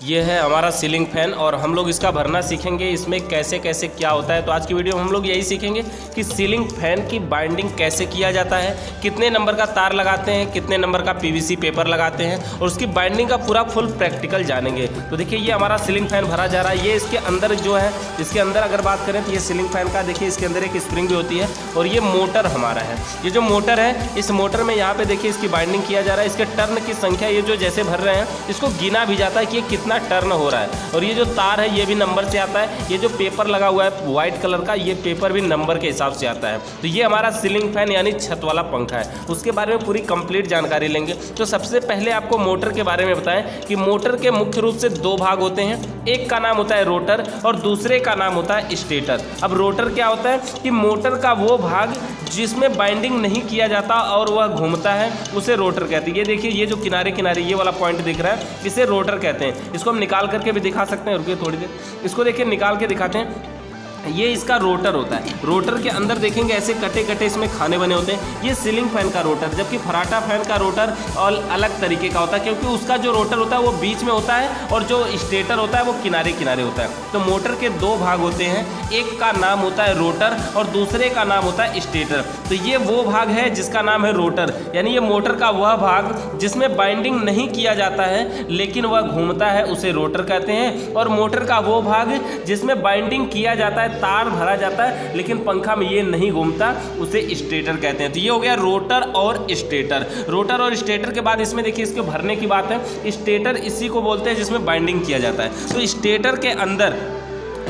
ये है हमारा सीलिंग फैन और हम लोग इसका भरना सीखेंगे, इसमें कैसे कैसे क्या होता है। तो आज की वीडियो में हम लोग यही सीखेंगे कि सीलिंग फैन की बाइंडिंग कैसे किया जाता है, कितने नंबर का तार लगाते हैं, कितने नंबर का पीवीसी पेपर लगाते हैं और उसकी बाइंडिंग का पूरा फुल प्रैक्टिकल जानेंगे। तो देखिए ये हमारा सीलिंग फैन भरा जा रहा है। ये इसके अंदर जो है, इसके अंदर अगर बात करें तो ये सीलिंग फैन का देखिए इसके अंदर एक स्प्रिंग भी होती है और ये मोटर हमारा है। ये जो मोटर है, इस मोटर में यहाँ पे देखिए इसकी बाइंडिंग किया जा रहा है। इसके टर्न की संख्या ये जो जैसे भर रहे हैं इसको गिना भी जाता है कि ये कितना टर्न हो रहा है। और ये जो तार है ये भी नंबर से आता है। ये जो पेपर लगा हुआ है व्हाइट कलर का, ये पेपर भी नंबर के हिसाब से आता है। तो ये हमारा सीलिंग फैन यानी छत वाला पंखा है। उसके बारे में पूरी कंप्लीट जानकारी लेंगे। तो सबसे पहले आपको मोटर के बारे में बताएं कि मोटर के मुख्य रूप से दो भाग होते हैं। एक का नाम होता है रोटर और दूसरे का नाम होता है स्टेटर। अब रोटर क्या होता है कि मोटर का वो भाग जिसमें बाइंडिंग नहीं किया जाता और वह घूमता है उसे रोटर कहते हैं। ये देखिए ये जो किनारे किनारे ये वाला पॉइंट दिख रहा है इसे रोटर कहते हैं। इसको हम निकाल करके भी दिखा सकते हैं। रुकिए थोड़ी देर, इसको देखिए निकाल के दिखाते हैं। ये इसका रोटर होता है। रोटर के अंदर देखेंगे ऐसे कटे कटे इसमें खाने बने होते हैं। ये सीलिंग फैन का रोटर, जबकि फराटा फैन का रोटर और अलग तरीके का होता है क्योंकि उसका जो रोटर होता है वो बीच में होता है और जो स्टेटर होता है वो किनारे किनारे होता है। तो मोटर के दो भाग होते हैं, एक का नाम होता है रोटर और दूसरे का नाम होता है स्टेटर। तो ये वो भाग है जिसका नाम है रोटर, यानी ये मोटर का वह भाग जिसमें बाइंडिंग नहीं किया जाता है लेकिन वह घूमता है उसे रोटर कहते हैं। और मोटर का वो भाग जिसमें बाइंडिंग किया जाता है, तार भरा जाता है लेकिन पंखा में ये नहीं घूमता, उसे स्टेटर कहते हैं। तो ये हो गया रोटर और स्टेटर। रोटर और स्टेटर के बाद इसमें देखिए इसके भरने की बात है। स्टेटर इसी को बोलते हैं जिसमें बाइंडिंग किया जाता है। तो स्टेटर के अंदर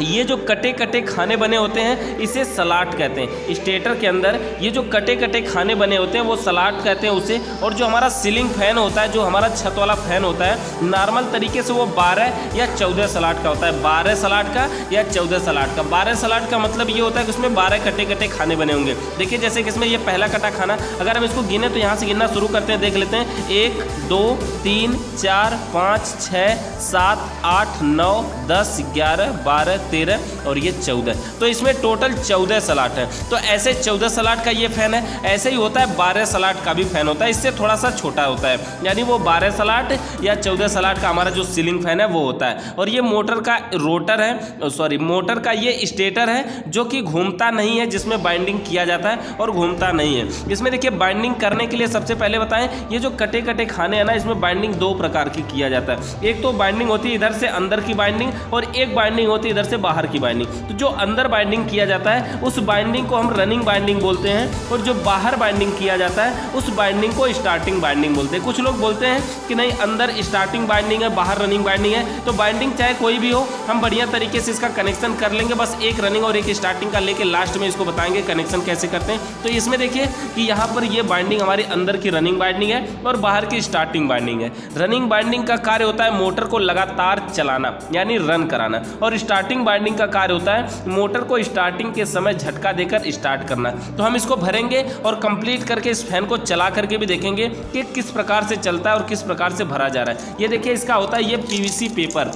ये जो कटे कटे खाने बने होते हैं इसे सलाट कहते हैं। स्टेटर के अंदर ये जो कटे कटे खाने बने होते हैं वो सलाट कहते हैं उसे। और जो हमारा सीलिंग फैन होता है, जो हमारा छत वाला फैन होता है, नॉर्मल तरीके से वो 12 या 14 सलाट का होता है। 12 सलाट का या 14 सलाट का। 12 सलाट का मतलब ये होता है कि उसमें 12 कटे कटे खाने बने होंगे। देखिए जैसे कि इसमें ये पहला कटा खाना, अगर हम इसको गिने तो यहाँ से गिनना शुरू करते हैं, देख लेते हैं। 1 2 3 4 5 6 7 8 9 10 11 12 13 और ये 14। तो इसमें टोटल 14 सलाट है। तो ऐसे 14 सलाट का ये फैन है। ऐसे ही होता है 12 सलाट का भी फैन होता है, इससे थोड़ा सा छोटा होता है। यानी वो 12 सलाट या 14 सलाट का हमारा जो सीलिंग फैन है वो होता है। और ये मोटर का रोटर है, सॉरी मोटर का ये स्टेटर है जो कि घूमता नहीं है, जिसमें बाइंडिंग किया जाता है और घूमता नहीं है। इसमें देखिए बाइंडिंग करने के लिए सबसे पहले बताएं, ये जो कटे कटे खाने हैं ना, इसमें बाइंडिंग दो प्रकार की किया जाता है। एक तो बाइंडिंग होती है इधर से अंदर की बाइंडिंग और एक बाइंडिंग होती है इधर से बाहर की बाइंडिंग। तो जो अंदर बाइंडिंग किया जाता है उस बाइंडिंग को हम रनिंग बाइंडिंग बोलते हैं और जो बाहर बाइंडिंग किया जाता है उस बाइंडिंग को स्टार्टिंग बाइंडिंग बोलते हैं। कुछ लोग बोलते हैं कि नहीं अंदर स्टार्टिंग बाइंडिंग है बाहर रनिंग बाइंडिंग है। तो बाइंडिंग चाहे कोई भी हो, हम बढ़िया तरीके से इसका कनेक्शन कर लेंगे। बस एक रनिंग और एक स्टार्टिंग का लेके लास्ट में इसको बताएंगे कनेक्शन कैसे करते हैं। तो इसमें देखिए कि यहाँ पर ये बाइंडिंग हमारी अंदर की रनिंग बाइंडिंग है और बाहर की स्टार्टिंग बाइंडिंग है। रनिंग बाइंडिंग का कार्य होता है मोटर को लगातार चलाना यानी रन कराना, और स्टार्टिंग बाइंडिंग का कार्य होता है मोटर को स्टार्टिंग के समय झटका देकर स्टार्ट करना। तो हम इसको भरेंगे और कंप्लीट करके इस फैन को चला करके भी देखेंगे कि किस प्रकार से चलता है और किस प्रकार से भरा जा रहा है। ये देखिए इसका होता है ये पीवीसी पेपर।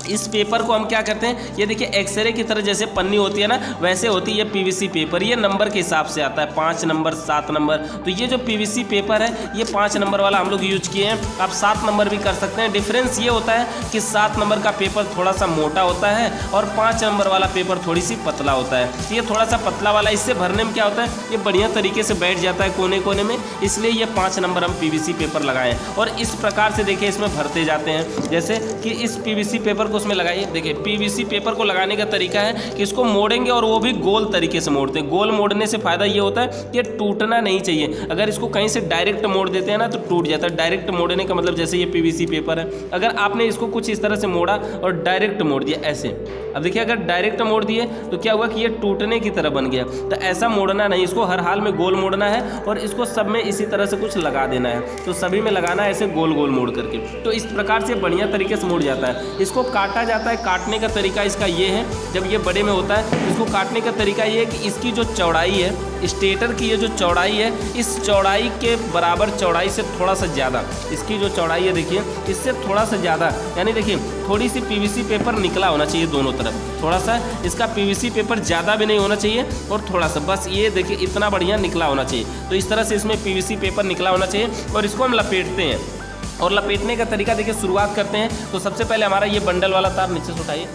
इस पेपर को हम क्या करते हैं, ये देखिए एक्सरे की तरह जैसे पन्नी होती है ना, वैसे होती है ये पीवीसी पेपर। ये नंबर के हिसाब से आता है, 5 नंबर 7 नंबर। तो ये जो पीवीसी पेपर है ये 5 नंबर वाला हम लोग यूज किए हैं। आप 7 नंबर भी कर सकते हैं। डिफरेंस ये होता है कि 7 नंबर का पेपर थोड़ा सा मोटा होता है और 5 नंबर वाला पेपर थोड़ी सी पतला होता है। तो ये थोड़ा सा पतला वाला, इससे भरने में क्या होता है ये बढ़िया तरीके से बैठ जाता है कोने कोने में, इसलिए ये 5 नंबर हम पीवीसी पेपर लगाएं और इस प्रकार से देखिए इसमें भरते जाते हैं। जैसे कि इस पीवीसी पेपर को उसमें लगाइए। देखिए पीवीसी पेपर को लगाने का तरीका है कि इसको मोड़ेंगे और वो भी गोल तरीके से मोड़ते हैं। गोल मोड़ने से फायदा ये होता है कि ये टूटना नहीं चाहिए। अगर इसको कहीं से डायरेक्ट मोड़ देते हैं ना तो टूट जाता है। डायरेक्ट मोड़ने का मतलब जैसे ये पीवीसी पेपर है, अगर आपने इसको कुछ इस तरह से मोड़ा और डायरेक्ट मोड़ दिया ऐसे, अब देखिए अगर डायरेक्ट मोड़ दिए तो क्या हुआ कि ये टूटने की तरह बन गया। तो ऐसा मोड़ना नहीं, इसको हर हाल में गोल मोड़ना है और इसको सब में इसी तरह से कुछ लगा देना है। तो सभी में लगाना है ऐसे गोल गोल मोड़ करके। तो इस प्रकार से बढ़िया तरीके से मोड़ जाता है। इसको काटा जाता है। काटने का तरीका इसका ये है, जब ये बड़े में होता है इसको काटने का तरीका ये है कि इसकी जो चौड़ाई है, स्टेटर की ये जो चौड़ाई है, इस चौड़ाई के बराबर चौड़ाई से थोड़ा सा ज़्यादा, इसकी जो चौड़ाई है देखिए इससे थोड़ा सा ज़्यादा, यानी देखिए थोड़ी सी पीवीसी पेपर निकला होना चाहिए दोनों तरफ। थोड़ा सा इसका पीवीसी पेपर ज़्यादा भी नहीं होना चाहिए और थोड़ा सा बस ये देखिए इतना बढ़िया निकला होना चाहिए। तो इस तरह से इसमें पीवीसी पेपर निकला होना चाहिए और इसको हम लपेटते हैं और लपेटने का तरीका देखिए, शुरुआत करते हैं तो सबसे पहले हमारा ये बंडल वाला तार नीचे से उठाइए।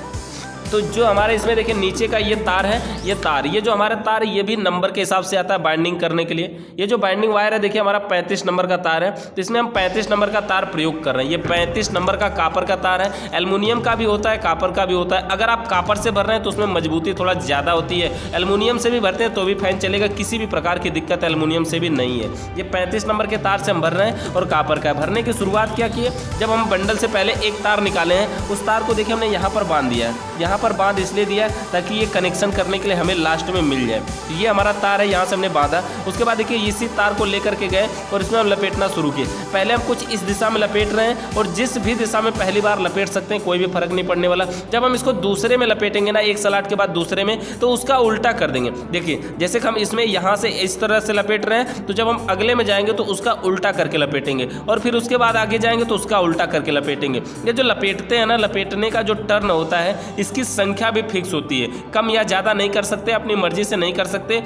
तो जो हमारे इसमें देखिए नीचे का ये तार है, ये जो हमारा तार ये भी नंबर के हिसाब से आता है बाइंडिंग करने के लिए। ये जो बाइंडिंग वायर है देखिए हमारा 35 नंबर का तार है, तो इसमें हम 35 नंबर का तार प्रयोग कर रहे हैं। ये 35 नंबर का कापर का तार है। एल्युमिनियम का भी होता है, कापर का भी होता है। अगर आप कापर से भर रहे हैं तो उसमें मजबूती थोड़ा ज़्यादा होती है। एल्युमिनियम से भी भरते हैं तो भी फैन चलेगा, किसी भी प्रकार की दिक्कत एल्युमिनियम से भी नहीं है। ये 35 नंबर के तार से हम भर रहे हैं और कापर का भरने की शुरुआत क्या की है, जब हम बंडल से पहले एक तार निकाले हैं, उस तार को देखिए हमने यहाँ पर बांध दिया है। यहाँ पर बांध इसलिए दिया ताकि ये कनेक्शन करने के लिए हमें लास्ट में मिल जाए। तो ये हमारा तार है, यहाँ से हमने बांधा। उसके बाद देखिए इसी तार को लेकर के गए और इसमें हम लपेटना शुरू किए। पहले हम कुछ इस दिशा में लपेट रहे हैं और जिस भी दिशा में पहली बार लपेट सकते हैं, कोई भी फर्क नहीं पड़ने वाला। जब हम इसको दूसरे में लपेटेंगे ना, एक सलाट के बाद दूसरे में, तो उसका उल्टा कर देंगे। देखिए जैसे हम इसमें यहाँ से इस तरह से लपेट रहे हैं, तो जब हम अगले में जाएंगे तो उसका उल्टा करके लपेटेंगे और फिर उसके बाद आगे जाएंगे तो उसका उल्टा करके लपेटेंगे। ये जो लपेटते हैं ना, लपेटने का जो टर्न होता है, इसकी संख्या भी फिक्स होती है। कम या ज़्यादा नहीं कर सकते, अपनी मर्जी से नहीं कर सकते।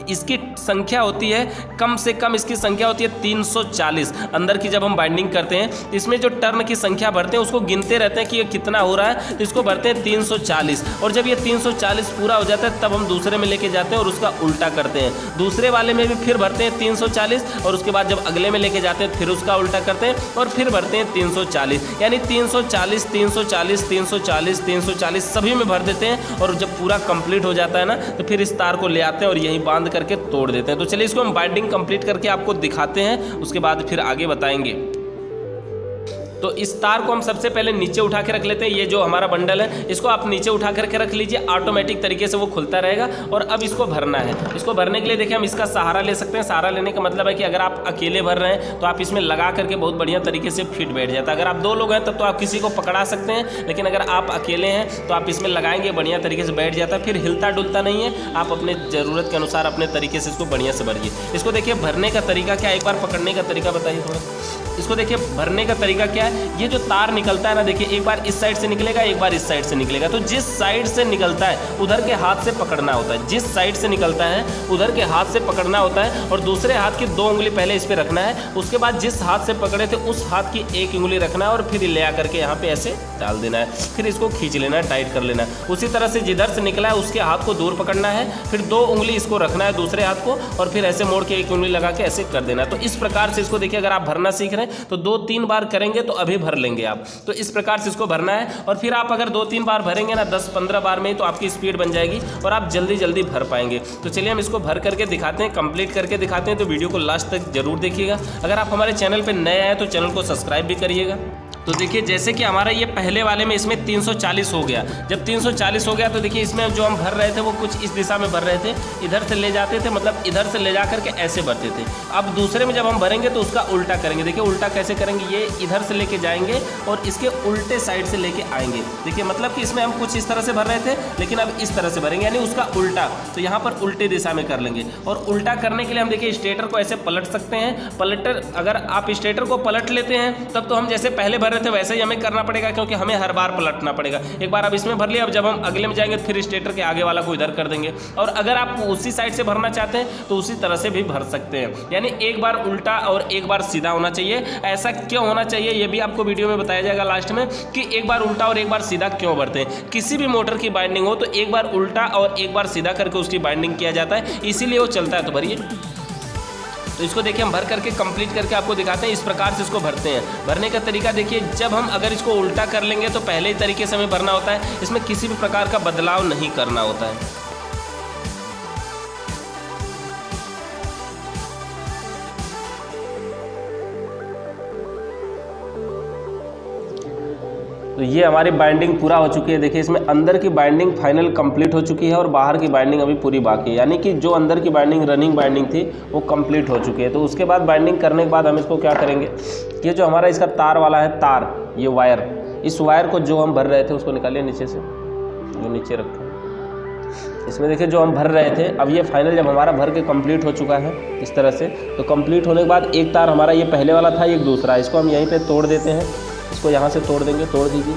इसकी संख्या होती है, कम से कम इसकी संख्या होती है 340 अंदर की। जब हम बाइंडिंग करते हैं इसमें जो टर्न की संख्या भरते हैं उसको गिनते रहते हैं कि ये कितना हो रहा है, तो इसको भरते हैं 340। और जब ये 340 पूरा हो जाता है तब हम दूसरे में लेके जाते हैं और उसका उल्टा करते हैं। दूसरे वाले में भी फिर भरते हैं 340 और उसके बाद जब अगले में लेके जाते हैं फिर उसका उल्टा करते हैं और फिर भरते हैं 340। यानी 340 340 340 340 सभी में भर देते हैं। और जब पूरा कंप्लीट हो जाता है ना, तो फिर इस तार को ले आते हैं और यहीं बांध करके तोड़ देते हैं। तो चलिए इसको हम बाइंडिंग कंप्लीट करके आपको दिखाते हैं, उसके बाद फिर आगे बताएंगे। तो इस तार को हम सबसे पहले नीचे उठा के रख लेते हैं। ये जो हमारा बंडल है इसको आप नीचे उठा करके रख लीजिए, ऑटोमेटिक तरीके से वो खुलता रहेगा। और अब इसको भरना है। इसको भरने के लिए देखिए हम इसका सहारा ले सकते हैं। सहारा लेने का मतलब है कि अगर आप अकेले भर रहे हैं तो आप इसमें लगा करके बहुत बढ़िया तरीके से फिट बैठ जाता है। अगर आप 2 लोग हैं तब तो आप किसी को पकड़ा सकते हैं, लेकिन अगर आप अकेले हैं तो आप इसमें लगाएंगे बढ़िया तरीके से बैठ जाता है, फिर हिलता डुलता नहीं है। आप अपने ज़रूरत के अनुसार अपने तरीके से इसको बढ़िया से भरिए। इसको देखिए भरने का तरीका क्या है, एक बार पकड़ने का तरीका बताइए थोड़ा। इसको देखिए भरने का तरीका क्या है, ये जो तार निकलता है ना, देखिए एक बार इस साइड से निकलेगा, एक बार इस साइड से निकलेगा। तो जिस साइड से निकलता है उधर के हाथ से पकड़ना होता है। जिस साइड से निकलता है उधर के हाथ से पकड़ना होता है और दूसरे हाथ की 2 उंगली पहले इस पे रखना है। उसके बाद जिस हाथ से पकड़े थे उस हाथ की 1 उंगली रखना है और फिर ले आकर के यहाँ पे ऐसे डाल देना है। फिर इसको खींच लेना है, टाइट कर लेना है। उसी तरह से जिधर से निकला है उसके हाथ को दूर पकड़ना है, फिर 2 उंगली इसको रखना है दूसरे हाथ को और फिर ऐसे मोड़ के 1 उंगली लगा के ऐसे कर देना है। तो इस प्रकार से इसको देखिए, अगर आप भरना सीख रहे हैं तो 2-3 बार करेंगे तो अभी भर लेंगे आप। तो इस प्रकार से इसको भरना है और फिर आप अगर 2-3 बार भरेंगे ना, 10-15 बार में, तो आपकी स्पीड बन जाएगी और आप जल्दी जल्दी भर पाएंगे। तो चलिए हम इसको भर करके दिखाते हैं, कंप्लीट करके दिखाते हैं। तो वीडियो को लास्ट तक जरूर देखिएगा। अगर आप हमारे चैनल पर नए आए तो चैनल को सब्सक्राइब भी करिएगा। तो देखिए जैसे कि हमारा ये पहले वाले में इसमें 340 हो गया। जब 340 हो गया तो देखिए इसमें जो हम भर रहे थे वो कुछ इस दिशा में भर रहे थे, इधर से ले जाते थे, मतलब इधर से ले जा करके ऐसे भरते थे। अब दूसरे में जब हम भरेंगे तो उसका उल्टा करेंगे। देखिए उल्टा कैसे करेंगे, ये इधर से लेके जाएंगे और इसके उल्टे साइड से लेके आएंगे। देखिए मतलब कि इसमें हम कुछ इस तरह से भर रहे थे, लेकिन अब इस तरह से भरेंगे, यानी उसका उल्टा। तो यहाँ पर उल्टे दिशा में कर लेंगे। और उल्टा करने के लिए हम देखिए स्टेटर को ऐसे पलट सकते हैं। पलटर, अगर आप स्टेटर को पलट लेते हैं तब तो हम जैसे पहले भर रहे थे वैसे ही हमें करना पड़ेगा, क्योंकि हमें हर बार पलटना पड़ेगा। एक बार अब इसमें भर लिया, अब जब हम अगले में जाएंगे फिर स्टेटर के आगे वाला को इधर कर देंगे। और अगर आप उसी साइड से भरना चाहते हैं तो उसी तरह से भी भर सकते हैं। यानी एक बार उल्टा और एक बार सीधा होना चाहिए। ऐसा क्यों होना चाहिए ये भी आपको वीडियो में बताया जाएगा लास्ट में, कि एक बार उल्टा और एक बार सीधा क्यों भरते हैं। किसी भी मोटर की बाइंडिंग हो तो एक बार उल्टा और एक बार सीधा करके उसकी बाइंडिंग किया जाता है, इसीलिए वो चलता है। तो भरिए। तो इसको देखिए हम भर करके कंप्लीट करके आपको दिखाते हैं। इस प्रकार से इसको भरते हैं। भरने का तरीका देखिए, जब हम अगर इसको उल्टा कर लेंगे तो पहले ही तरीके से हमें भरना होता है। इसमें किसी भी प्रकार का बदलाव नहीं करना होता है। तो ये हमारी बाइंडिंग पूरा हो चुकी है। देखिए इसमें अंदर की बाइंडिंग फाइनल कंप्लीट हो चुकी है और बाहर की बाइंडिंग अभी पूरी बाकी है। यानी कि जो अंदर की बाइंडिंग रनिंग बाइंडिंग थी वो कंप्लीट हो चुकी है। तो उसके बाद बाइंडिंग करने के बाद हम इसको क्या करेंगे, ये जो हमारा इसका तार वाला है, तार, ये वायर, इस वायर को जो हम भर रहे थे उसको निकालिए नीचे से, जो नीचे रखा इसमें देखिए जो हम भर रहे थे। अब ये फाइनल जब हमारा भर के कंप्लीट हो चुका है इस तरह से, तो कंप्लीट होने के बाद एक तार हमारा ये पहले वाला था, एक दूसरा, इसको हम यहीं पे तोड़ देते हैं। इसको यहाँ से तोड़ देंगे, तोड़ दीजिए,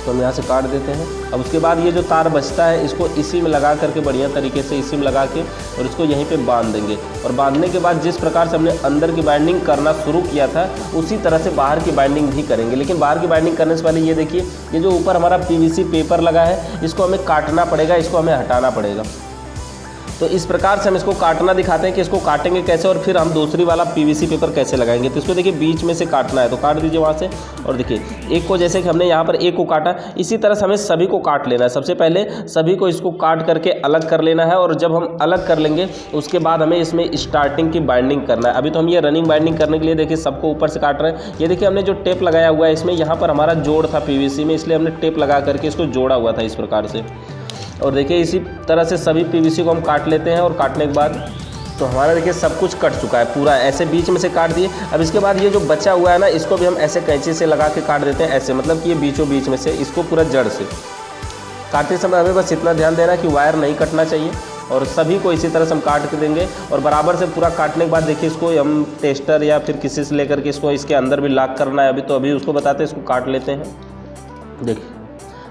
तो हम यहाँ से काट देते हैं। अब उसके बाद ये जो तार बचता है इसको इसी में लगा करके बढ़िया तरीके से इसी में लगा के और इसको यहीं पे बांध देंगे। और बांधने के बाद जिस प्रकार से हमने अंदर की बाइंडिंग करना शुरू किया था उसी तरह से बाहर की बाइंडिंग भी करेंगे। लेकिन बाहर की बाइंडिंग करने से पहले ये देखिए, ये जो ऊपर हमारा PVC पेपर लगा है इसको हमें काटना पड़ेगा, इसको हमें हटाना पड़ेगा। तो इस प्रकार से हम इसको काटना दिखाते हैं कि इसको काटेंगे कैसे और फिर हम दूसरी वाला PVC पेपर कैसे लगाएंगे। तो इसको देखिए बीच में से काटना है, तो काट दीजिए वहाँ से। और देखिए एक को जैसे कि हमने यहाँ पर एक को काटा, इसी तरह से हमें सभी को काट लेना है। सबसे पहले सभी को इसको काट करके अलग कर लेना है और जब हम अलग कर लेंगे उसके बाद हमें इसमें स्टार्टिंग की बाइंडिंग करना है। अभी तो हम ये रनिंग बाइंडिंग करने के लिए देखिए सबको ऊपर से काट रहे हैं। ये देखिए हमने जो टेप लगाया हुआ है इसमें यहाँ पर हमारा जोड़ था PVC में, इसलिए हमने टेप लगा करके इसको जोड़ा हुआ था इस प्रकार से। और देखिए इसी तरह से सभी PVC को हम काट लेते हैं और काटने के बाद तो हमारा देखिए सब कुछ कट चुका है पूरा, ऐसे बीच में से काट दिए। अब इसके बाद ये जो बचा हुआ है ना इसको भी हम ऐसे कैंची से लगा के काट देते हैं ऐसे, मतलब कि ये बीचों बीच में से इसको पूरा जड़ से काटते समय हमें बस इतना ध्यान देना कि वायर नहीं कटना चाहिए। और सभी को इसी तरह से हम काट के देंगे और बराबर से पूरा काटने के बाद देखिए इसको हम टेस्टर या फिर किसी से लेकर के इसको इसके अंदर भी लॉक करना है। अभी उसको बताते हैं, इसको काट लेते हैं। देखिए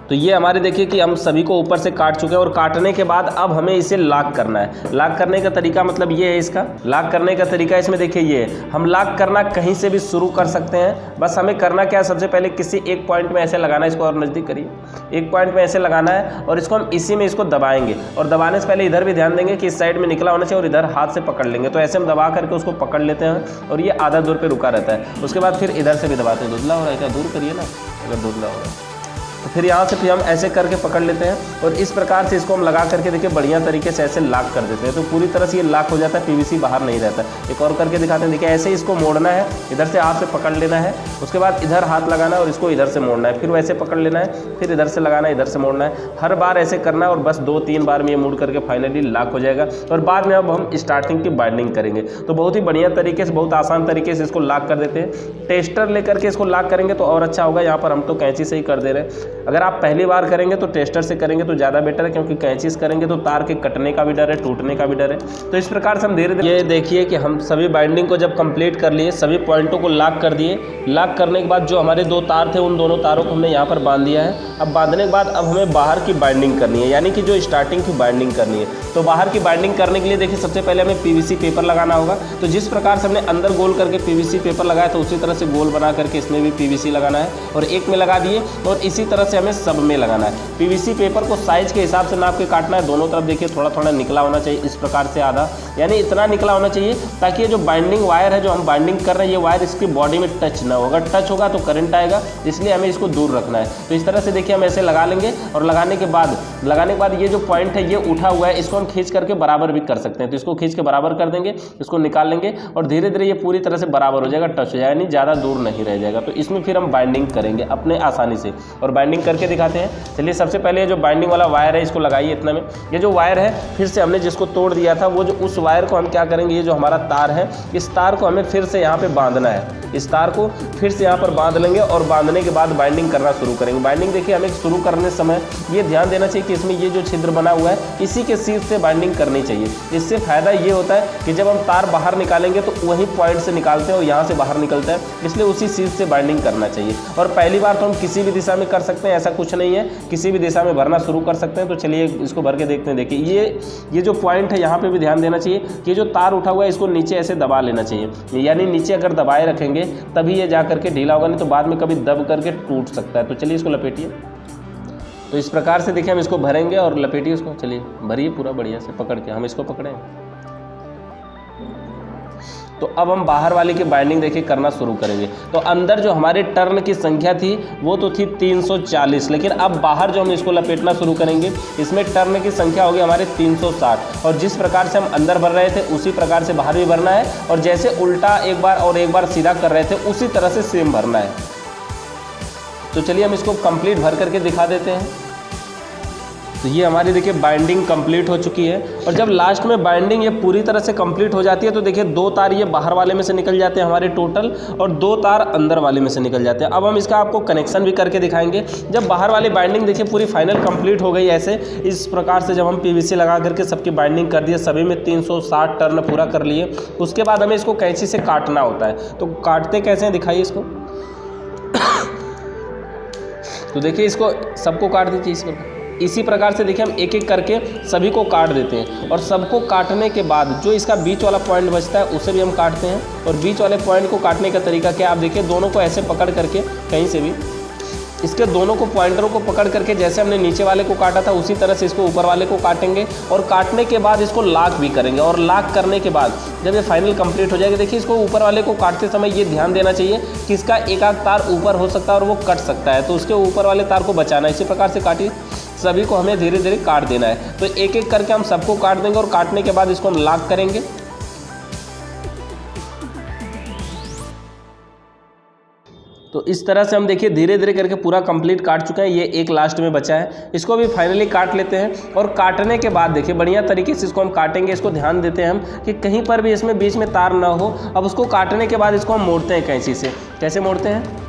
तो ये हमारे देखिए कि हम सभी को ऊपर से काट चुके हैं और काटने के बाद अब हमें इसे लॉक करना है। लॉक करने का तरीका मतलब ये है, इसका लॉक करने का तरीका इसमें देखिए ये है। हम लॉक करना कहीं से भी शुरू कर सकते हैं, बस हमें करना क्या है, सबसे पहले किसी एक पॉइंट में ऐसे लगाना है, इसको और नज़दीक करिए, एक पॉइंट में ऐसे लगाना है और इसको हम इसी में इसको दबाएंगे। और दबाने से पहले इधर भी ध्यान देंगे कि इस साइड में निकला होना चाहिए और इधर हाथ से पकड़ लेंगे। तो ऐसे हम दबा करके उसको पकड़ लेते हैं और ये आधा दूर पर रुका रहता है। उसके बाद फिर इधर से भी दबाते हैं। धुंधला हो रहा है क्या, दूर करिए ना, अगर धुंधला हो रहा है तो फिर यहाँ से भी हम ऐसे करके पकड़ लेते हैं और इस प्रकार से इसको हम लगा करके देखिए बढ़िया तरीके से ऐसे लॉक कर देते हैं। तो पूरी तरह से ये लॉक हो जाता है, PVC बाहर नहीं रहता। एक और करके दिखाते हैं, देखिए ऐसे ही इसको मोड़ना है, इधर से हाथ से पकड़ लेना है, उसके बाद इधर हाथ लगाना है और इसको इधर से मोड़ना है, फिर वैसे पकड़ लेना है, फिर इधर से लगाना है, इधर से मोड़ना है। हर बार ऐसे करना है और बस 2-3 बार में ये मोड़ करके फाइनली लॉक हो जाएगा। और बाद में अब हम स्टार्टिंग की बाइंडिंग करेंगे। तो बहुत ही बढ़िया तरीके से, बहुत आसान तरीके से इसको लॉक कर देते हैं। टेस्टर लेकर के इसको लॉक करेंगे तो और अच्छा होगा। यहाँ पर हम तो कैंची से ही कर दे रहे हैं। अगर आप पहली बार करेंगे तो टेस्टर से करेंगे तो ज़्यादा बेटर है, क्योंकि कैंची से करेंगे तो तार के कटने का भी डर है, टूटने का भी डर है। तो इस प्रकार से हम धीरे धीरे, ये देखिए कि हम सभी बाइंडिंग को जब कंप्लीट कर लिए, सभी पॉइंटों को लॉक कर दिए। लॉक करने के बाद जो हमारे 2 तार थे उन दोनों तारों को हमने यहाँ पर बांध दिया है। अब बांधने के बाद अब हमें बाहर की बाइंडिंग करनी है, यानी कि जो स्टार्टिंग की बाइंडिंग करनी है। तो बाहर की बाइंडिंग करने के लिए देखिए सबसे पहले हमें PVC पेपर लगाना होगा। तो जिस प्रकार से हमने अंदर गोल करके PVC पेपर लगाया तो उसी तरह से गोल बना करके इसमें भी PVC लगाना है और एक में लगा दिए और इसी तरह से हमें सब में लगाना है। PVC पेपर को साइज के हिसाब से नाप के काटना है। दोनों तरफ देखिए थोड़ा थोड़ा निकला होना चाहिए, इस प्रकार से आधा, यानी इतना निकला होना चाहिए ताकि ये जो बाइंडिंग वायर है, जो हम बाइंडिंग कर रहे हैं, ये वायर इसकी बॉडी में टच ना हो। अगर टच होगा तो करंट आएगा, इसलिए हमें इसको दूर रखना है। तो इस तरह से देखिए हम ऐसे लगा लेंगे और लगाने के बाद ये जो पॉइंट है ये उठा हुआ है, इसको हम खींच करके बराबर भी कर सकते हैं। तो इसको खींच के बराबर कर देंगे, इसको निकाल लेंगे और धीरे धीरे ये पूरी तरह से बराबर हो जाएगा, टच हो जाएगा, यानी ज़्यादा दूर नहीं रह जाएगा। तो इसमें फिर हम बाइंडिंग करेंगे अपने आसानी से और बाइंडिंग करके दिखाते हैं। चलिए सबसे पहले जो बाइंडिंग वाला वायर है इसको लगाइए इतना में। ये जो वायर है फिर से हमने जिसको तोड़ दिया था, वो जो उस वायर को हम क्या करेंगे, ये जो हमारा तार है, इस तार को हमें फिर से यहाँ पे बांधना है। इस तार को फिर से यहाँ पर बांध लेंगे और बांधने के बाद बाइंडिंग करना शुरू करेंगे। बाइंडिंग देखिए हमें शुरू करने समय ये ध्यान देना चाहिए कि इसमें ये जो छिद्र बना हुआ है इसी के शीर्ष से बाइंडिंग करनी चाहिए। इससे फायदा ये होता है कि जब हम तार बाहर निकालेंगे तो वही पॉइंट से निकालते हैं और यहाँ से बाहर निकलता है, इसलिए उसी शीर्ष से बाइंडिंग करना चाहिए। और पहली बार तो हम किसी भी दिशा में कर सकते हैं, ऐसा कुछ नहीं है, किसी भी दिशा में भरना शुरू कर सकते हैं। तो चलिए इसको भर के देखते हैं। देखिए ये जो पॉइंट है यहाँ पे भी ध्यान देना चाहिए कि जो तार उठा हुआ है इसको नीचे ऐसे दबा लेना चाहिए, यानी नीचे अगर दबाए रखेंगे तभी ये जा करके ढीला होगा, नहीं तो बाद में कभी दब करके टूट सकता है। तो चलिए इसको लपेटिए। तो इस प्रकार से देखिए हम इसको भरेंगे और लपेटिए उसको। चलिए भरिए पूरा बढ़िया से पकड़ के, हम इसको पकड़ें। तो अब हम बाहर वाले की बाइंडिंग देखिए करना शुरू करेंगे। तो अंदर जो हमारे टर्न की संख्या थी वो तो थी 340, लेकिन अब बाहर जो हम इसको लपेटना शुरू करेंगे इसमें टर्न की संख्या होगी हमारे 360। और जिस प्रकार से हम अंदर भर रहे थे उसी प्रकार से बाहर भी भरना है, और जैसे उल्टा एक बार और एक बार सीधा कर रहे थे उसी तरह से सेम भरना है। तो चलिए हम इसको कंप्लीट भर करके दिखा देते हैं। तो ये हमारी देखिए बाइंडिंग कंप्लीट हो चुकी है। और जब लास्ट में बाइंडिंग ये पूरी तरह से कंप्लीट हो जाती है तो देखिए 2 तार ये बाहर वाले में से निकल जाते हैं हमारे टोटल, और 2 तार अंदर वाले में से निकल जाते हैं। अब हम इसका आपको कनेक्शन भी करके दिखाएंगे। जब बाहर वाली बाइंडिंग देखिए पूरी फाइनल कंप्लीट हो गई, ऐसे इस प्रकार से जब हम PVC लगा करके सबकी बाइंडिंग कर दिए, सभी में 360 टर्न पूरा कर लिए, उसके बाद हमें इसको कैंची से काटना होता है। तो काटते कैसे हैं दिखाइए इसको। तो देखिए इसको सबको काट दीजिए इसी प्रकार से देखिए हम एक एक करके सभी को काट देते हैं। और सबको काटने के बाद जो इसका बीच वाला पॉइंट बचता है उसे भी हम काटते हैं। और बीच वाले पॉइंट को काटने का तरीका क्या है, आप देखिए दोनों को ऐसे पकड़ करके कहीं से भी इसके दोनों को पॉइंटरों को पकड़ करके जैसे हमने नीचे वाले को काटा था उसी तरह से इसको ऊपर वाले को काटेंगे। और काटने के बाद इसको लॉक भी करेंगे। और लॉक करने के बाद जब ये फाइनल कंप्लीट हो जाएगा, देखिए इसको ऊपर वाले को काटते समय ये ध्यान देना चाहिए कि इसका एक आध तार ऊपर हो सकता है और वो कट सकता है, तो उसके ऊपर वाले तार को बचाना है। इसी प्रकार से काटिए, सभी को हमें धीरे धीरे काट देना है। तो एक एक करके हम सबको काट देंगे और काटने के बाद इसको हम लॉक करेंगे। तो इस तरह से हम देखिए धीरे धीरे करके पूरा कंप्लीट काट चुके हैं। ये एक लास्ट में बचा है, इसको भी फाइनली काट लेते हैं। और काटने के बाद देखिए बढ़िया तरीके से इसको हम काटेंगे। इसको ध्यान देते हैं हम कि कहीं पर भी इसमें बीच में तार ना हो। अब उसको काटने के बाद इसको हम मोड़ते हैं कैंची से। कैसे मोड़ते हैं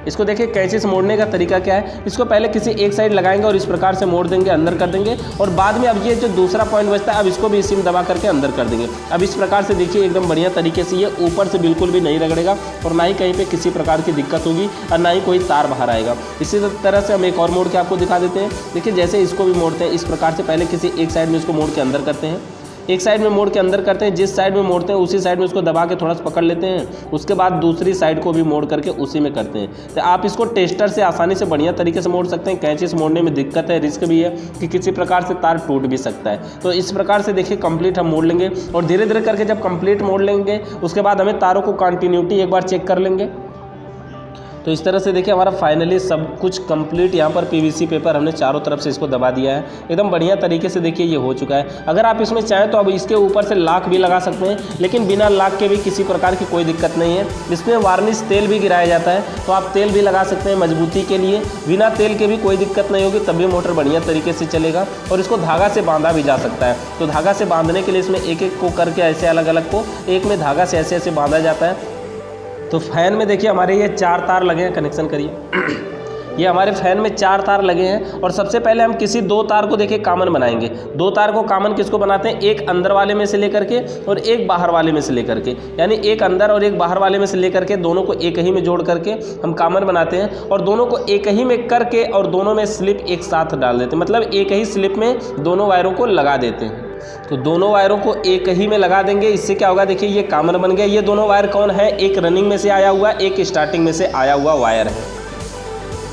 इसको देखिए, कैंची से मोड़ने का तरीका क्या है, इसको पहले किसी एक साइड लगाएंगे और इस प्रकार से मोड़ देंगे, अंदर कर देंगे। और बाद में अब ये जो दूसरा पॉइंट बचता है अब इसको भी इसी में दबा करके अंदर कर देंगे। अब इस प्रकार से देखिए एकदम बढ़िया तरीके से ये ऊपर से बिल्कुल भी नहीं रगड़ेगा और ना ही कहीं पे किसी प्रकार की दिक्कत होगी और ना ही कोई तार बाहर आएगा। इसी तरह से हम एक और मोड़ के आपको दिखा देते हैं। देखिए जैसे इसको भी मोड़ते हैं इस प्रकार से, पहले किसी एक साइड में इसको मोड़ के अंदर करते हैं, एक साइड में मोड़ के अंदर करते हैं, जिस साइड में मोड़ते हैं उसी साइड में उसको दबा के थोड़ा सा पकड़ लेते हैं। उसके बाद दूसरी साइड को भी मोड़ करके उसी में करते हैं। तो आप इसको टेस्टर से आसानी से बढ़िया तरीके से मोड़ सकते हैं। कैंची से मोड़ने में दिक्कत है, रिस्क भी है कि किसी प्रकार से तार टूट भी सकता है। तो इस प्रकार से देखिए कंप्लीट हम मोड़ लेंगे। और धीरे धीरे करके जब कंप्लीट मोड़ लेंगे उसके बाद हमें तारों को कंटिन्यूटी एक बार चेक कर लेंगे। तो इस तरह से देखिए हमारा फाइनली सब कुछ कंप्लीट यहाँ पर पीवीसी पेपर हमने चारों तरफ से इसको दबा दिया है। एकदम बढ़िया तरीके से देखिए ये हो चुका है। अगर आप इसमें चाहें तो अब इसके ऊपर से लॉक भी लगा सकते हैं, लेकिन बिना लॉक के भी किसी प्रकार की कोई दिक्कत नहीं है। इसमें वार्निश तेल भी गिराया जाता है, तो आप तेल भी लगा सकते हैं मजबूती के लिए। बिना तेल के भी कोई दिक्कत नहीं होगी, तब भी मोटर बढ़िया तरीके से चलेगा। और इसको धागा से बांधा भी जा सकता है। तो धागा से बांधने के लिए इसमें एक एक को करके ऐसे अलग अलग को एक में धागा से ऐसे ऐसे बांधा जाता है। तो फैन में देखिए हमारे ये 4 तार लगे हैं, कनेक्शन करिए। ये हमारे फैन में 4 तार लगे हैं। और सबसे पहले हम किसी 2 तार को देखिए कॉमन बनाएंगे। 2 तार को कॉमन किसको बनाते हैं, एक अंदर वाले में से लेकर के और एक बाहर वाले में से लेकर के, यानी एक अंदर और एक बाहर वाले में से लेकर के दोनों को एक ही में जोड़ करके हम कॉमन बनाते हैं। और दोनों को एक ही में करके और दोनों में स्लिप एक साथ डाल देते हैं, मतलब एक ही स्लिप में दोनों वायरों को लगा देते हैं। तो दोनों वायरों को एक ही में लगा देंगे। इससे क्या होगा, देखिए ये कॉमन बन गया। ये दोनों वायर कौन है, एक रनिंग में से आया हुआ, एक स्टार्टिंग में से आया हुआ वायर है।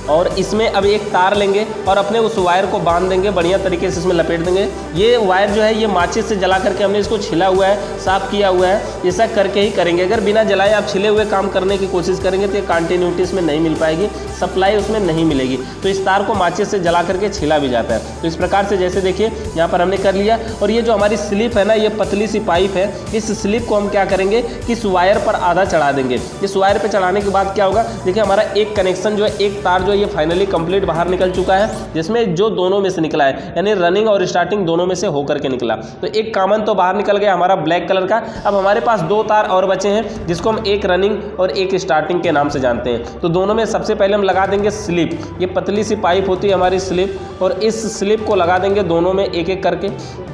और इसमें अब एक तार लेंगे और अपने उस वायर को बांध देंगे, बढ़िया तरीके से इसमें लपेट देंगे। ये वायर जो है ये माचिस से जला करके हमने इसको छिला हुआ है, साफ़ किया हुआ है। ऐसा करके ही करेंगे। अगर बिना जलाए आप छिले हुए काम करने की कोशिश करेंगे तो ये कंटिन्यूटी इसमें नहीं मिल पाएगी, सप्लाई उसमें नहीं मिलेगी। तो इस तार को माचिस से जला करके छिला भी जाता है। तो इस प्रकार से जैसे देखिए यहाँ पर हमने कर लिया। और ये जो हमारी स्लिप है ना, ये पतली सी पाइप है, इस स्लिप को हम क्या करेंगे कि इस वायर पर आधा चढ़ा देंगे। इस वायर पर चढ़ाने के बाद क्या होगा, देखिए हमारा एक कनेक्शन जो है, एक तार जो है ये फाइनली कंप्लीट बाहर निकल चुका है, जिसमें जो दोनों में से निकला है, यानी रनिंग और स्टार्टिंग दोनों में से होकर के निकला। तो एक कॉमन तो बाहर निकल गया हमारा ब्लैक कलर का। अब हमारे पास 2 तार और बचे हैं, जिसको हम एक रनिंग और एक स्टार्टिंग के नाम से जानते हैं। तो दोनों में सबसे पहले हम लगा देंगे स्लिप। ये पतली सी पाइप होती है हमारी स्लिप, और इस स्लिप को लगा देंगे दोनों में एक एक करके।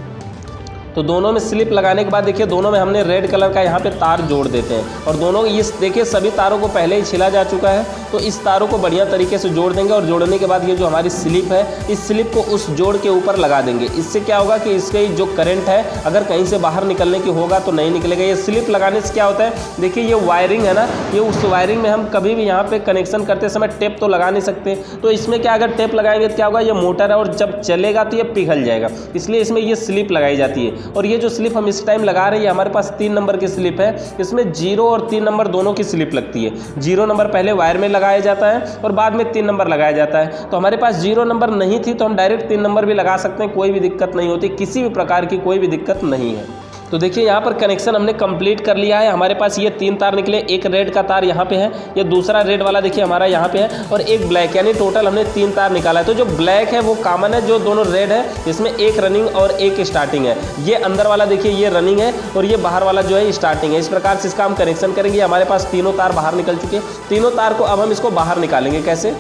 तो दोनों में स्लिप लगाने के बाद देखिए दोनों में हमने रेड कलर का यहाँ पे तार जोड़ देते हैं। और दोनों इस देखिए सभी तारों को पहले ही छिला जा चुका है, तो इस तारों को बढ़िया तरीके से जोड़ देंगे। और जोड़ने के बाद ये जो हमारी स्लिप है, इस स्लिप को उस जोड़ के ऊपर लगा देंगे। इससे क्या होगा कि इसके जो करंट है अगर कहीं से बाहर निकलने की होगा तो नहीं निकलेगा। ये स्लिप लगाने से क्या होता है, देखिए ये वायरिंग है ना, ये उस वायरिंग में हम कभी भी यहाँ पे कनेक्शन करते समय टेप तो लगा नहीं सकते। तो इसमें क्या, अगर टेप लगाएंगे तो क्या होगा, ये मोटर है और जब चलेगा तो ये पिघल जाएगा, इसलिए इसमें ये स्लिप लगाई जाती है। और ये जो स्लिप हम इस टाइम लगा रहे हैं, हमारे पास 3 नंबर की स्लिप है। इसमें 0 और 3 नंबर दोनों की स्लिप लगती है। 0 नंबर पहले वायर में लगाया जाता है और बाद में 3 नंबर लगाया जाता है। तो हमारे पास 0 नंबर नहीं थी तो हम डायरेक्ट 3 नंबर भी लगा सकते हैं, कोई भी दिक्कत नहीं होती, किसी भी प्रकार की कोई भी दिक्कत नहीं है। तो देखिए यहाँ पर कनेक्शन हमने कंप्लीट कर लिया है। हमारे पास ये 3 तार निकले, एक रेड का तार यहाँ पे है, ये दूसरा रेड वाला देखिए हमारा यहाँ पे है, और एक ब्लैक, यानी टोटल हमने 3 तार निकाला है। तो जो ब्लैक है वो कॉमन है, जो दोनों रेड है इसमें एक रनिंग और एक स्टार्टिंग है। ये अंदर वाला देखिए ये रनिंग है और ये बाहर वाला जो है स्टार्टिंग है। इस प्रकार से इसका हम कनेक्शन करेंगे। हमारे पास तीनों तार बाहर निकल चुके हैं। तीनों तार को अब हम इसको बाहर निकालेंगे। कैसे,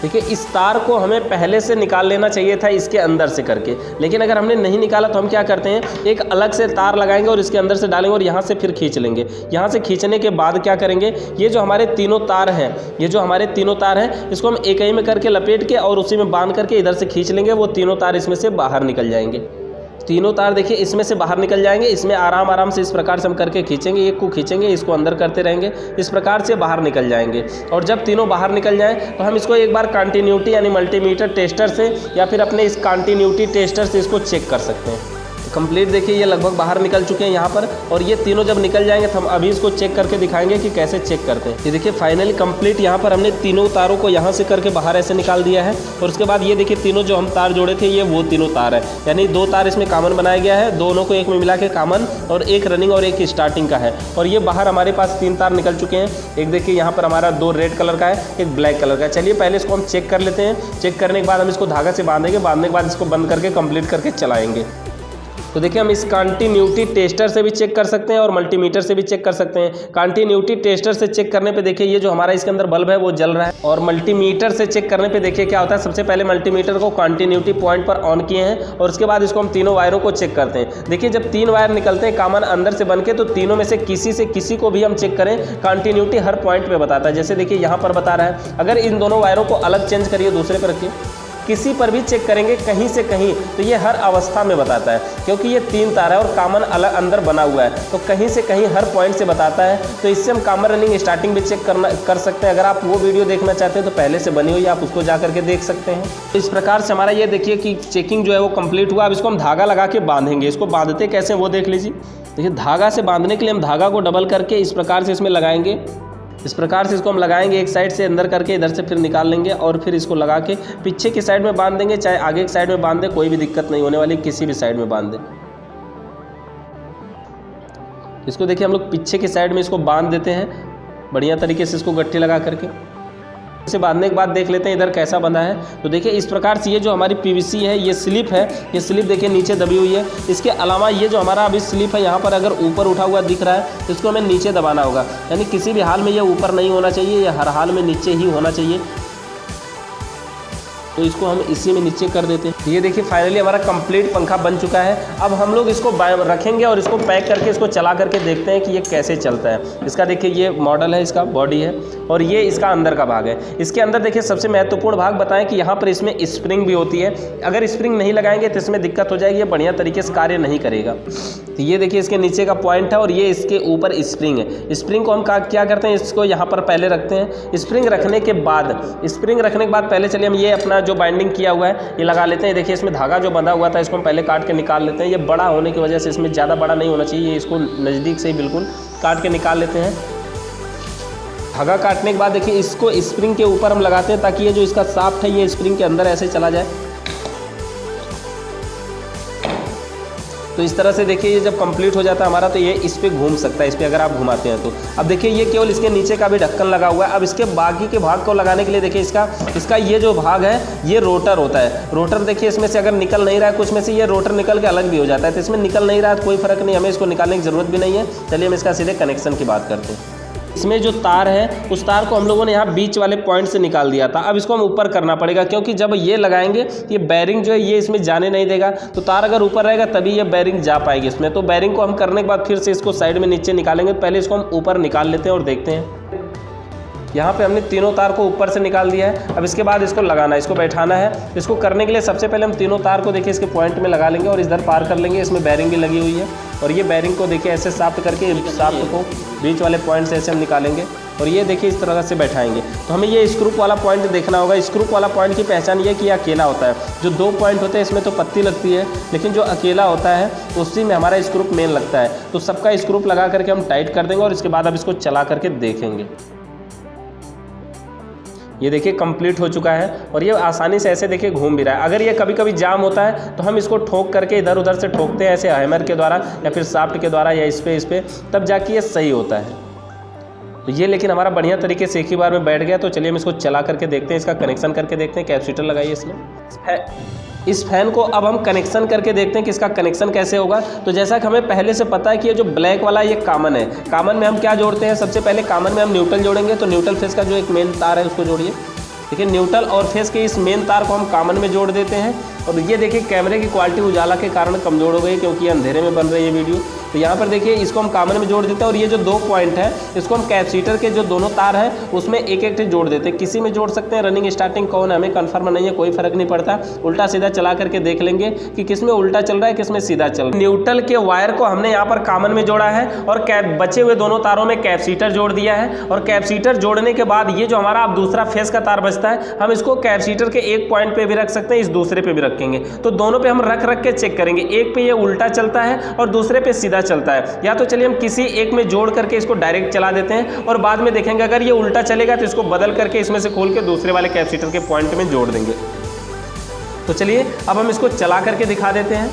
देखिए इस तार को हमें पहले से निकाल लेना चाहिए था इसके अंदर से करके, लेकिन अगर हमने नहीं निकाला तो हम क्या करते हैं, एक अलग से तार लगाएंगे और इसके अंदर से डालेंगे और यहाँ से फिर खींच लेंगे। यहाँ से खींचने के बाद क्या करेंगे, ये जो हमारे तीनों तार हैं, ये जो हमारे तीनों तार हैं, इसको हम एक ही में करके लपेट के और उसी में बांध करके इधर से खींच लेंगे। वो तीनों तार इसमें से बाहर निकल जाएंगे। तीनों तार देखिए इसमें से बाहर निकल जाएंगे। इसमें आराम आराम से इस प्रकार से हम करके खींचेंगे, एक को खींचेंगे, इसको अंदर करते रहेंगे, इस प्रकार से बाहर निकल जाएंगे। और जब तीनों बाहर निकल जाएं तो हम इसको एक बार कंटिन्यूटी यानी मल्टीमीटर टेस्टर से या फिर अपने इस कंटिन्यूटी टेस्टर से इसको चेक कर सकते हैं। कंप्लीट देखिए ये लगभग बाहर निकल चुके हैं यहाँ पर, और ये तीनों जब निकल जाएंगे तो हम अभी इसको चेक करके दिखाएंगे कि कैसे चेक करते हैं। ये देखिए फाइनली कंप्लीट यहाँ पर हमने तीनों तारों को यहाँ से करके बाहर ऐसे निकाल दिया है। और उसके बाद ये देखिए तीनों जो हम तार जोड़े थे ये वो तीनों तार है, यानी 2 तार इसमें कॉमन बनाया गया है, दोनों को एक में मिला के कॉमन, और एक रनिंग और एक स्टार्टिंग का है। और ये बाहर हमारे पास 3 तार निकल चुके हैं। एक देखिए यहाँ पर हमारा 2 रेड कलर का है, एक ब्लैक कलर का है। चलिए पहले इसको हम चेक कर लेते हैं। चेक करने के बाद हम इसको धागा से बांधेंगे, बांधने के बाद इसको बंद करके कंप्लीट करके चलाएंगे। तो देखिए हम इस कंटिन्यूटी टेस्टर से भी चेक कर सकते हैं और मल्टीमीटर से भी चेक कर सकते हैं। कंटिन्यूटी टेस्टर से चेक करने पे देखिए ये जो हमारा इसके अंदर बल्ब है वो जल रहा है, और मल्टीमीटर से चेक करने पे देखिए क्या होता है। सबसे पहले मल्टीमीटर को कंटिन्यूटी पॉइंट पर ऑन किए हैं और उसके बाद इसको हम तीनों वायरों को चेक करते हैं। देखिए जब 3 वायर निकलते हैं कॉमन अंदर से बन के, तो तीनों में से किसी को भी हम चेक करें, कंटिन्यूटी हर पॉइंट पर बताता है। जैसे देखिए यहाँ पर बता रहा है, अगर इन दोनों वायरों को अलग चेंज करिए, दूसरे पर रखिए, किसी पर भी चेक करेंगे कहीं से कहीं, तो ये हर अवस्था में बताता है। क्योंकि ये 3 तार है और कॉमन अलग अंदर बना हुआ है, तो कहीं से कहीं हर पॉइंट से बताता है। तो इससे हम कॉमन रनिंग स्टार्टिंग भी चेक कर सकते हैं। अगर आप वो वीडियो देखना चाहते हैं तो पहले से बनी हुई आप उसको जा करके देख सकते हैं। तो इस प्रकार से हमारा ये देखिए कि चेकिंग जो है वो कंप्लीट हुआ। अब इसको हम धागा लगा के बांधेंगे। इसको बांधते कैसे वो देख लीजिए। देखिए धागा से बांधने के लिए हम धागा को डबल करके इस प्रकार से इसमें लगाएंगे। इस प्रकार से इसको हम लगाएंगे, एक साइड से अंदर करके इधर से फिर निकाल लेंगे और फिर इसको लगा के पीछे की साइड में बांध देंगे। चाहे आगे की साइड में बांध दें, कोई भी दिक्कत नहीं होने वाली, किसी भी साइड में बांध दें। इसको देखिए हम लोग पीछे की साइड में इसको बांध देते हैं बढ़िया तरीके से, इसको गट्ठी लगा करके। इसे बांधने के बाद देख लेते हैं इधर कैसा बंधा है। तो देखिए इस प्रकार से ये जो हमारी पीवीसी है, ये स्लिप है, ये स्लिप देखिए नीचे दबी हुई है। इसके अलावा ये जो हमारा अभी स्लिप है यहाँ पर अगर ऊपर उठा हुआ दिख रहा है तो इसको हमें नीचे दबाना होगा, यानी किसी भी हाल में ये ऊपर नहीं होना चाहिए, ये हर हाल में नीचे ही होना चाहिए। तो इसको हम इसी में नीचे कर देते हैं। ये देखिए फाइनली हमारा कंप्लीट पंखा बन चुका है। अब हम लोग इसको रखेंगे और इसको पैक करके इसको चला करके देखते हैं कि ये कैसे चलता है। इसका देखिए ये मॉडल है, इसका बॉडी है और ये इसका अंदर का भाग है। इसके अंदर देखिए सबसे महत्वपूर्ण भाग बताएं कि यहाँ पर इसमें स्प्रिंग भी होती है। अगर स्प्रिंग नहीं लगाएंगे तो इसमें दिक्कत हो जाएगी, ये बढ़िया तरीके से कार्य नहीं करेगा। तो ये देखिए इसके नीचे का पॉइंट है और ये इसके ऊपर स्प्रिंग है। स्प्रिंग को हम क्या करते हैं, इसको यहाँ पर पहले रखते हैं। स्प्रिंग रखने के बाद पहले चलिए हम ये अपना जो बाइंडिंग किया हुआ है ये लगा लेते हैं। देखिए इसमें धागा जो बंधा हुआ था इसको हम पहले काट के निकाल लेते हैं। ये बड़ा होने की वजह से इसमें ज़्यादा बड़ा नहीं होना चाहिए, इसको नज़दीक से ही बिल्कुल काट के निकाल लेते हैं। धागा काटने के बाद देखिए इसको स्प्रिंग के ऊपर हम लगाते हैं ताकि ये जो इसका शाफ्ट है ये स्प्रिंग के अंदर ऐसे चला जाए। तो इस तरह से देखिए ये जब कंप्लीट हो जाता है हमारा तो ये इस पर घूम सकता है, इस पर अगर आप घुमाते हैं तो। अब देखिए ये केवल इसके नीचे का भी ढक्कन लगा हुआ है। अब इसके बाकी के भाग को लगाने के लिए देखिए इसका ये जो भाग है ये रोटर होता है। रोटर देखिए इसमें से अगर निकल नहीं रहा है, कुछ में से ये रोटर निकल के अलग भी हो जाता है, तो इसमें निकल नहीं रहा है कोई फ़र्क नहीं, हमें इसको निकालने की ज़रूरत भी नहीं है। चलिए हम इसका सीधे कनेक्शन की बात करते हैं। इसमें जो तार है उस तार को हम लोगों ने यहाँ बीच वाले पॉइंट से निकाल दिया था। अब इसको हम ऊपर करना पड़ेगा क्योंकि जब ये लगाएंगे ये बैरिंग जो है ये इसमें जाने नहीं देगा। तो तार अगर ऊपर रहेगा तभी ये बैरिंग जा पाएगी इसमें। तो बैरिंग को हम करने के बाद फिर से इसको साइड में नीचे निकालेंगे। पहले इसको हम ऊपर निकाल लेते हैं और देखते हैं। यहाँ पे हमने तीनों तार को ऊपर से निकाल दिया है। अब इसके बाद इसको लगाना है, इसको बैठाना है। इसको करने के लिए सबसे पहले हम तीनों तार को देखिए इसके पॉइंट में लगा लेंगे और इधर पार कर लेंगे। इसमें बैरिंग भी लगी हुई है और ये बैरिंग को देखिए ऐसे साफ्ट करके साफ्ट को बीच वाले पॉइंट से ऐसे हम निकालेंगे और ये देखिए इस तरह से बैठाएंगे। तो हमें ये स्क्रू वाला पॉइंट देखना होगा। स्क्रू वाला पॉइंट की पहचान ये कि ये अकेला होता है। जो 2 पॉइंट होते हैं इसमें तो पत्ती लगती है, लेकिन जो अकेला होता है उसी में हमारा स्क्रू मेन लगता है। तो सबका स्क्रू लगा करके हम टाइट कर देंगे और इसके बाद अब इसको चला करके देखेंगे। ये देखिए कंप्लीट हो चुका है और ये आसानी से ऐसे देखिए घूम भी रहा है। अगर ये कभी कभी जाम होता है तो हम इसको ठोक करके इधर उधर से ठोकते हैं ऐसे हैमर के द्वारा या फिर शाफ्ट के द्वारा या इस पे तब जाके ये सही होता है। तो ये लेकिन हमारा बढ़िया तरीके से एक ही बार में बैठ गया। तो चलिए हम इसको चला करके देखते हैं, इसका कनेक्शन करके देखते हैं। कैपेसिटर लगाइए इसमें। इस फैन को अब हम कनेक्शन करके देखते हैं कि इसका कनेक्शन कैसे होगा। तो जैसा कि हमें पहले से पता है कि ये जो ब्लैक वाला ये कॉमन है। कॉमन में हम क्या जोड़ते हैं, सबसे पहले कॉमन में हम न्यूट्रल जोड़ेंगे। तो न्यूट्रल फेस का जो एक मेन तार है उसको जोड़िए। देखिए न्यूट्रल और फेस के इस मेन तार को हम कॉमन में जोड़ देते हैं। और ये देखिए कैमरे की क्वालिटी उजाला के कारण कमज़ोर हो गई क्योंकि ये अंधेरे में बन रही है वीडियो। तो यहाँ पर देखिए इसको हम कॉमन में जोड़ देते हैं और ये जो 2 पॉइंट है इसको हम कैपेसिटर के जो दोनों तार हैं उसमें एक एक जोड़ देते हैं। किसी में जोड़ सकते हैं, रनिंग स्टार्टिंग कौन है हमें कन्फर्म नहीं है, कोई फर्क नहीं पड़ता। उल्टा सीधा चला करके देख लेंगे कि किस में उल्टा चल रहा है किस में सीधा चल रहा है। न्यूट्रल के वायर को हमने यहाँ पर कॉमन में जोड़ा है और बचे हुए दोनों तारों में कैपेसिटर जोड़ दिया है। और कैपेसिटर जोड़ने के बाद ये जो हमारा अब दूसरा फेस का तार बचता है हम इसको कैपेसिटर के एक पॉइंट पे भी रख सकते हैं, इस दूसरे पे भी रखेंगे। तो दोनों पे हम रख रख के चेक करेंगे, एक पे ये उल्टा चलता है और दूसरे पे सीधा चलता है। या तो चलिए हम किसी एक में जोड़ करके इसको डायरेक्ट चला देते हैं और बाद में देखेंगे अगर ये उल्टा चलेगा तो इसको बदल करके इसमें से खोल के दूसरे वाले कैपेसिटर के पॉइंट में जोड़ देंगे। तो चलिए अब हम इसको चला करके दिखा देते हैं।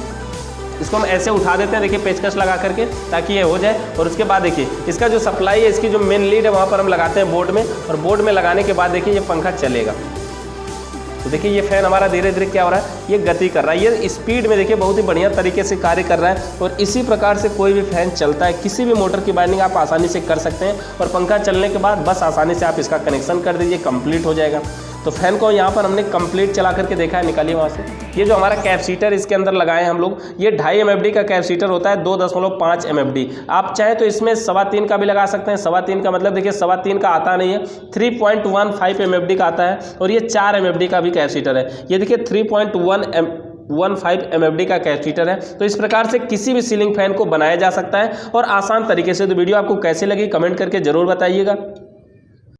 इसको हम ऐसे उठा देते हैं, देखिए पेचकस लगा करके ताकि ये हो जाए। और उसके बाद देखिए इसका जो सप्लाई है, इसकी जो मेन लीड है वहाँ पर हम लगाते हैं बोर्ड में, और बोर्ड में लगाने के बाद देखिए ये पंखा चलेगा। तो देखिए ये फैन हमारा धीरे धीरे क्या हो रहा है, ये गति कर रहा है, ये स्पीड में देखिए बहुत ही बढ़िया तरीके से कार्य कर रहा है। और इसी प्रकार से कोई भी फैन चलता है, किसी भी मोटर की वायरिंग आप आसानी से कर सकते हैं। और पंखा चलने के बाद बस आसानी से आप इसका कनेक्शन कर दीजिए, कंप्लीट हो जाएगा। तो फैन को यहाँ पर हमने कंप्लीट चला करके देखा है, निकालिए वहाँ से। ये जो हमारा कैपेसिटर इसके अंदर लगाए हैं हम लोग, ये 2.5 MFD का कैपेसिटर होता है, 2.5 MFD। आप चाहे तो इसमें 3.25 का भी लगा सकते हैं। 3.25 का मतलब देखिए 3.25 का आता नहीं है, 3.15 MFD का आता है। और ये 4 MFD का भी कैपेसिटर है, ये देखिए 3.15 MFD का कैपेसिटर है। तो इस प्रकार से किसी भी सीलिंग फैन को बनाया जा सकता है और आसान तरीके से। तो वीडियो आपको कैसी लगी कमेंट करके ज़रूर बताइएगा।